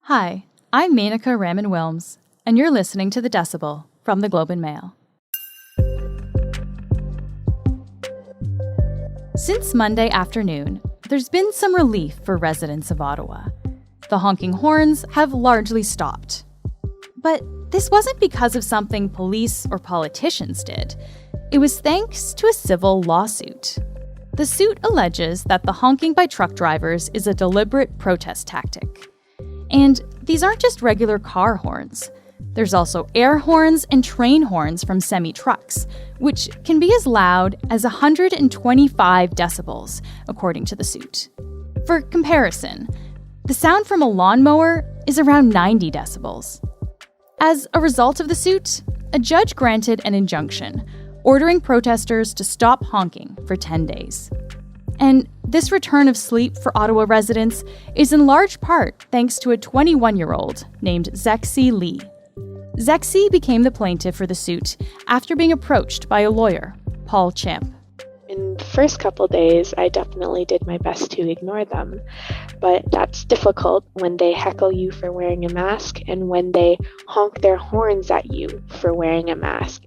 Hi, I'm Menaka Raman-Wilms, and you're listening to The Decibel from the Globe and Mail. Since Monday afternoon, there's been some relief for residents of Ottawa. The honking horns have largely stopped. But this wasn't because of something police or politicians did. It was thanks to a civil lawsuit. The suit alleges that the honking by truck drivers is a deliberate protest tactic. And these aren't just regular car horns. There's also air horns and train horns from semi-trucks, which can be as loud as 125 decibels, according to the suit. For comparison, the sound from a lawnmower is around 90 decibels. As a result of the suit, a judge granted an injunction, ordering protesters to stop honking for 10 days. And this return of sleep for Ottawa residents is in large part thanks to a 21-year-old named Zexi Li. Zexi became the plaintiff for the suit after being approached by a lawyer, Paul Champ. In the first couple days, I definitely did my best to ignore them, but that's difficult when they heckle you for wearing a mask and when they honk their horns at you for wearing a mask.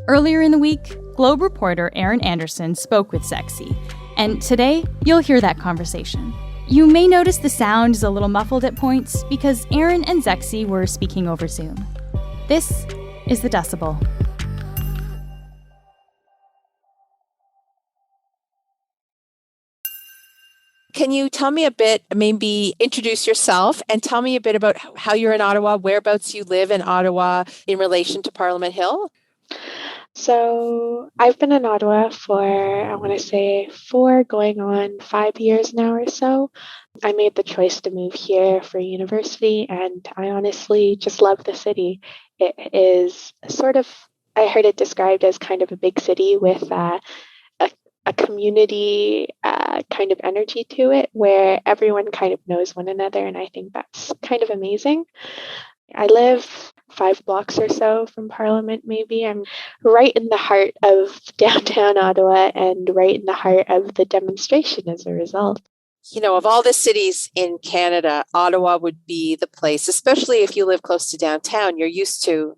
Earlier in the week, Globe reporter Erin Anderssen spoke with Zexi, and today you'll hear that conversation. You may notice the sound is a little muffled at points because Erin and Zexi were speaking over Zoom. This is The Decibel. Can you tell me a bit, maybe introduce yourself and tell me a bit about how you're in Ottawa, whereabouts you live in Ottawa in relation to Parliament Hill? So I've been in Ottawa for, I want to say, 4 going on 5 years now or so. I made the choice to move here for university, and I honestly just love the city. It is sort of, I heard it described as kind of a big city with a community kind of energy to it where everyone kind of knows one another, and I think that's kind of amazing. I live 5 blocks or so from Parliament, maybe. I'm right in the heart of downtown Ottawa and right in the heart of the demonstration as a result. You know, of all the cities in Canada, Ottawa would be the place, especially if you live close to downtown. You're used to,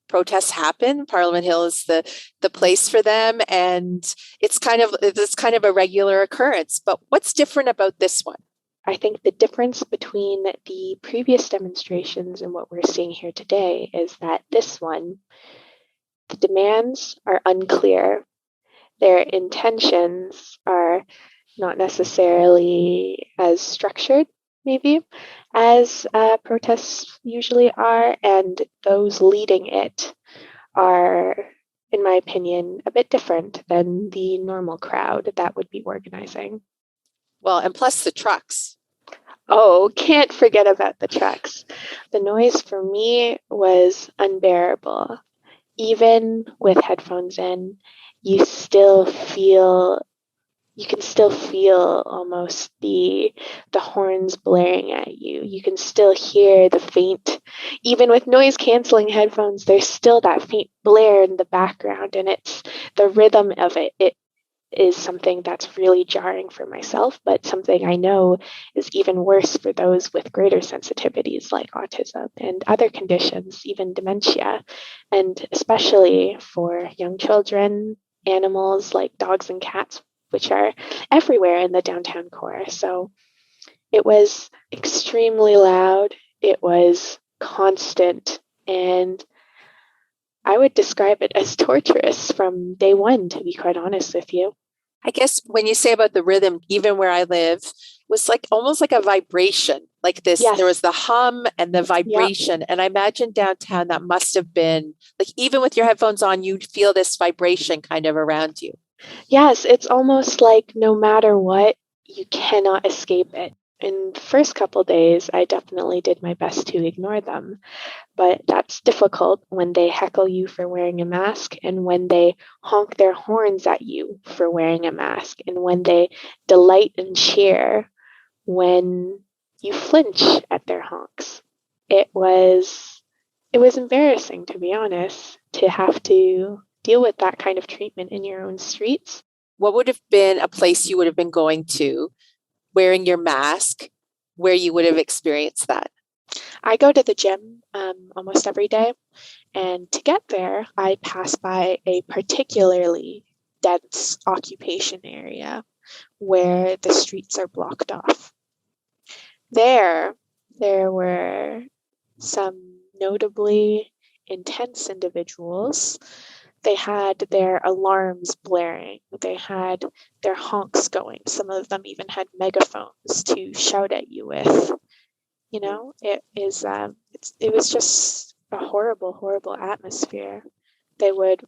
protests happen. Parliament Hill is the place for them, and it's kind of a regular occurrence. But what's different about this one? I think the difference between the previous demonstrations and what we're seeing here today is that this one, the demands are unclear. Their intentions are not necessarily as structured, maybe, as protests usually are, and those leading it are, in my opinion, a bit different than the normal crowd that would be organizing. Well, and plus the trucks. Oh, can't forget about the trucks. The noise for me was unbearable. Even with headphones in, you can still feel almost the horns blaring at you. You can still hear the faint, even with noise canceling headphones, there's still that faint blare in the background, and it's the rhythm of it. It is something that's really jarring for myself, but something I know is even worse for those with greater sensitivities like autism and other conditions, even dementia, and especially for young children, animals like dogs and cats, which are everywhere in the downtown core. So it was extremely loud, it was constant, and I would describe it as torturous from day one, to be quite honest with you. I guess when you say about the rhythm, even where I live, was like almost like a vibration, like this. Yes. There was the hum and the vibration. Yep. And I imagine downtown that must have been like, even with your headphones on, you'd feel this vibration kind of around you. Yes, it's almost like no matter what, you cannot escape it. In the first couple days, I definitely did my best to ignore them, but that's difficult when they heckle you for wearing a mask and when they honk their horns at you for wearing a mask and when they delight and cheer when you flinch at their honks. It was embarrassing, to be honest, to have to deal with that kind of treatment in your own streets. What would have been a place you would have been going to wearing your mask where you would have experienced that? I go to the gym almost every day, and to get there, I pass by a particularly dense occupation area where the streets are blocked off. There were some notably intense individuals. They had their alarms blaring. They had their honks going. Some of them even had megaphones to shout at you with. You know, it was just a horrible, horrible atmosphere. They would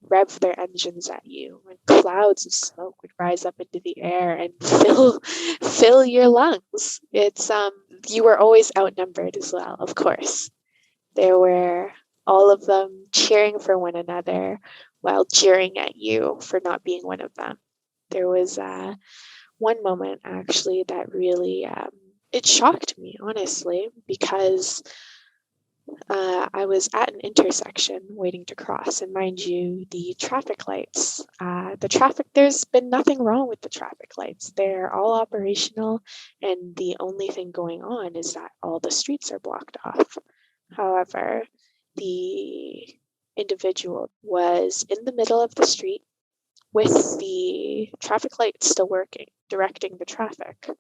rev their engines at you, and clouds of smoke would rise up into the air and fill your lungs. It's you were always outnumbered as well, of course. There were all of them cheering for one another while jeering at you for not being one of them. There was one moment actually that really it shocked me, honestly, because I was at an intersection waiting to cross, and mind you, the traffic lights, there's been nothing wrong with the traffic lights. They're all operational, and the only thing going on is that all the streets are blocked off. However, the individual was in the middle of the street with the traffic lights still working, directing the traffic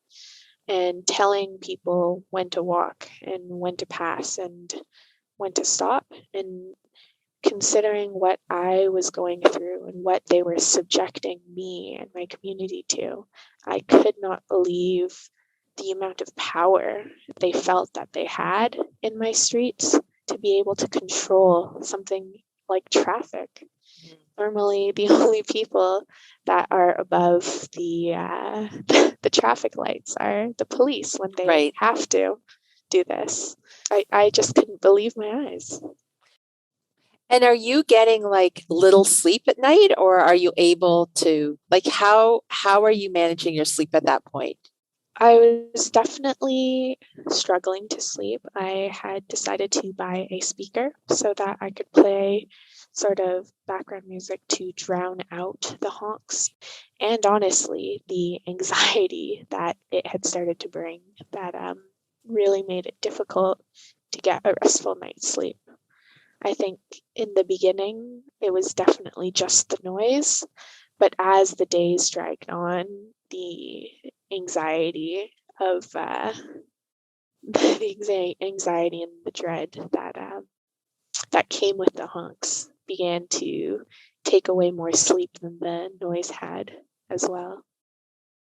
and telling people when to walk and when to pass and when to stop. And considering what I was going through and what they were subjecting me and my community to, I could not believe the amount of power they felt that they had in my streets to be able to control something like traffic. Normally, the only people that are above the traffic lights are the police when they have to do this. I just couldn't believe my eyes. And are you getting like little sleep at night, or are you able to, like, how are you managing your sleep at that point? I was definitely struggling to sleep. I had decided to buy a speaker so that I could play sort of background music to drown out the honks and honestly the anxiety that it had started to bring that really made it difficult to get a restful night's sleep. I think in the beginning it was definitely just the noise, but as the days dragged on, the anxiety of the anxiety and the dread that came with the honks began to take away more sleep than the noise had as well.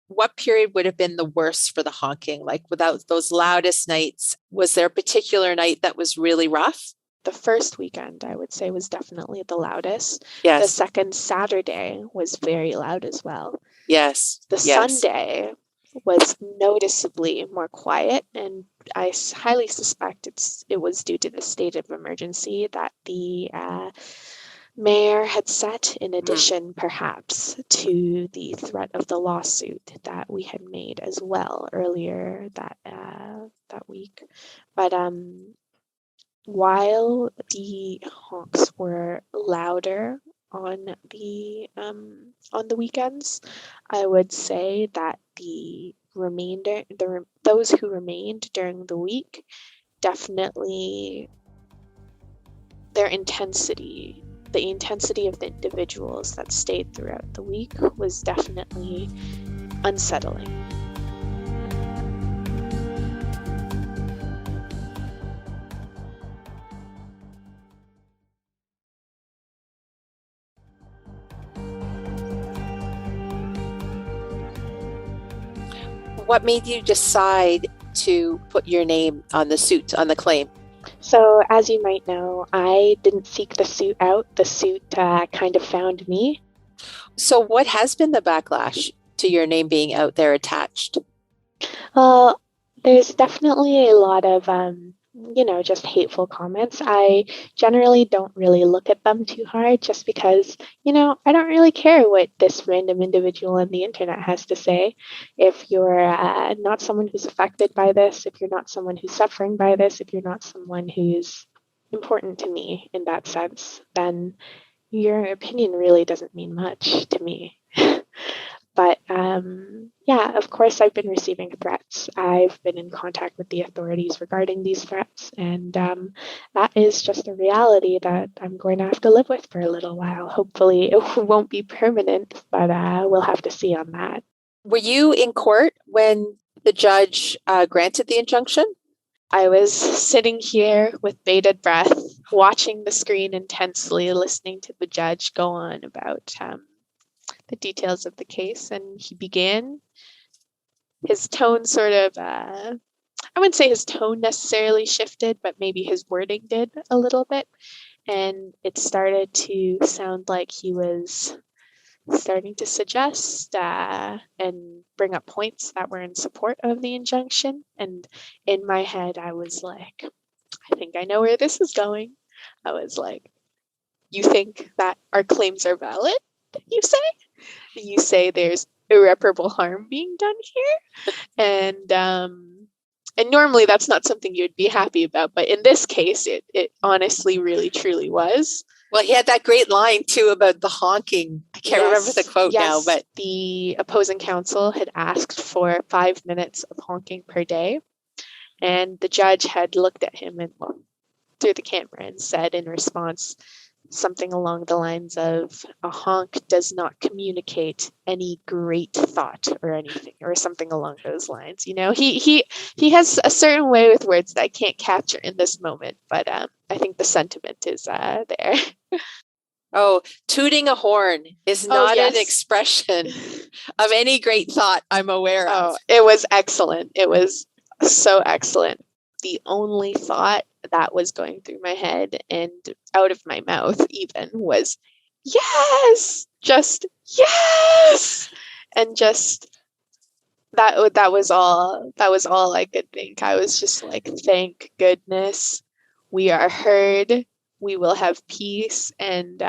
What period would have been the worst for the honking? Like, without those loudest nights, was there a particular night that was really rough? The first weekend, I would say, was definitely the loudest. Yes. The second Saturday was very loud as well. Yes. The Sunday was noticeably more quiet, and I highly suspect it was due to the state of emergency that the mayor had set, in addition perhaps to the threat of the lawsuit that we had made as well earlier that week. But while the honks were louder on the weekends, I would say that those who remained during the week, definitely the intensity of the individuals that stayed throughout the week was definitely unsettling. What made you decide to put your name on the suit, on the claim? So, as you might know, I didn't seek the suit out. The suit kind of found me. So what has been the backlash to your name being out there attached? Well, there's definitely a lot of, just hateful comments. I generally don't really look at them too hard just because, I don't really care what this random individual on the internet has to say. If you're not someone who's affected by this, if you're not someone who's suffering by this, if you're not someone who's important to me in that sense, then your opinion really doesn't mean much to me. But yeah, of course, I've been receiving threats. I've been in contact with the authorities regarding these threats, and that is just a reality that I'm going to have to live with for a little while. Hopefully, it won't be permanent, but we'll have to see on that. Were you in court when the judge granted the injunction? I was sitting here with bated breath, watching the screen intensely, listening to the judge go on about the details of the case, and he began. His tone sort of, I wouldn't say his tone necessarily shifted, but maybe his wording did a little bit. And it started to sound like he was starting to suggest and bring up points that were in support of the injunction. And in my head, I was like, I think I know where this is going. I was like, you think that our claims are valid, you say? You say there's irreparable harm being done here? And normally that's not something you'd be happy about, but in this case, it honestly really truly was. Well, he had that great line too about the honking. I can't remember the quote now, but the opposing counsel had asked for 5 minutes of honking per day, and the judge had looked at him and through the camera and said in response something along the lines of, a honk does not communicate any great thought or anything, or something along those lines. You know, he has a certain way with words that I can't capture in this moment, but I think the sentiment is there. Oh, tooting a horn is not an expression of any great thought I'm aware of. Oh, it was excellent. It was so excellent. The only thought that was going through my head and out of my mouth even was, yes, just yes. And just that was all I could think. I was just like, thank goodness we are heard. We will have peace, and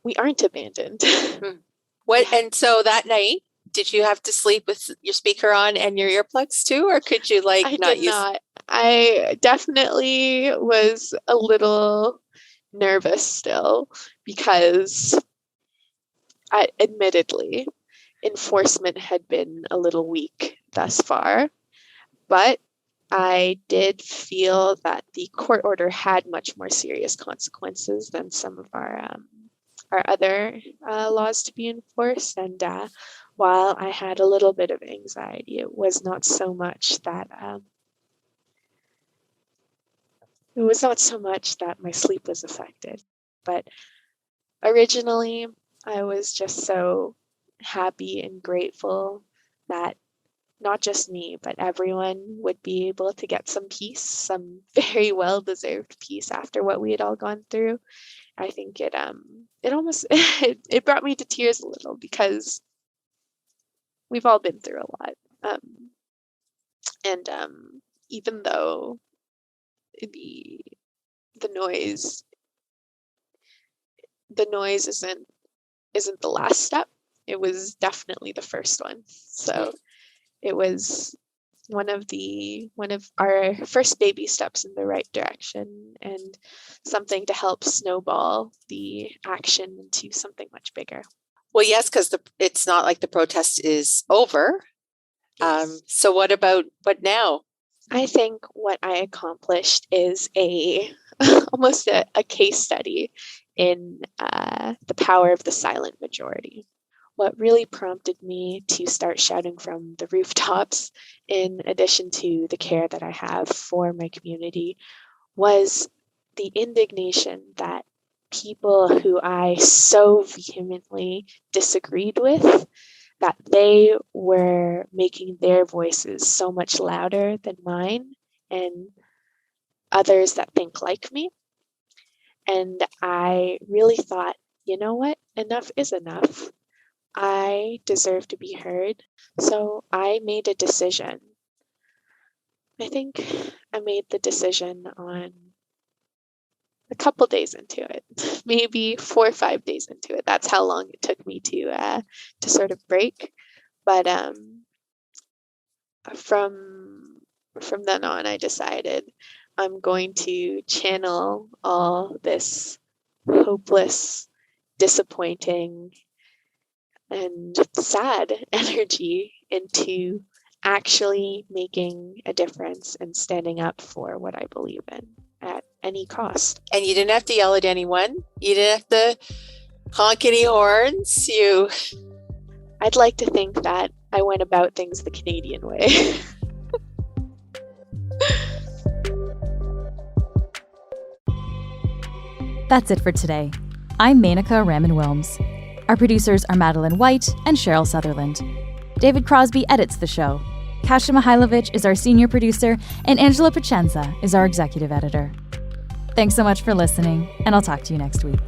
we aren't abandoned. What? And so that night, did you have to sleep with your speaker on and your earplugs too, or could you not? I definitely was a little nervous still because, admittedly, enforcement had been a little weak thus far, but I did feel that the court order had much more serious consequences than some of our other laws to be enforced. And while I had a little bit of anxiety, it was not so much that my sleep was affected. But originally, I was just so happy and grateful that not just me, but everyone would be able to get some peace, some very well-deserved peace after what we had all gone through. I think it almost it brought me to tears a little because we've all been through a lot, and even though the noise isn't the last step, it was definitely the first one. So it was one of our first baby steps in the right direction, and something to help snowball the action into something much bigger. Well, yes, because it's not like the protest is over. Yes. So what now? I think what I accomplished is almost a case study in the power of the silent majority. What really prompted me to start shouting from the rooftops, in addition to the care that I have for my community, was the indignation that people who I so vehemently disagreed with, that they were making their voices so much louder than mine and others that think like me. And I really thought, you know what? Enough is enough. I deserve to be heard. So I made a decision. I think I made the decision on a couple days into it, maybe 4 or 5 days into it. That's how long it took me to sort of break. But from then on, I decided I'm going to channel all this hopeless, disappointing, and sad energy into actually making a difference and standing up for what I believe in at any cost. And you didn't have to yell at anyone. You didn't have to honk any horns. I'd like to think that I went about things the Canadian way. That's it for today. I'm Menaka Raman-Wilms. Our producers are Madeline White and Cheryl Sutherland. David Crosby edits the show. Kasia Mihailovich is our senior producer, and Angela Pacenza is our executive editor. Thanks so much for listening, and I'll talk to you next week.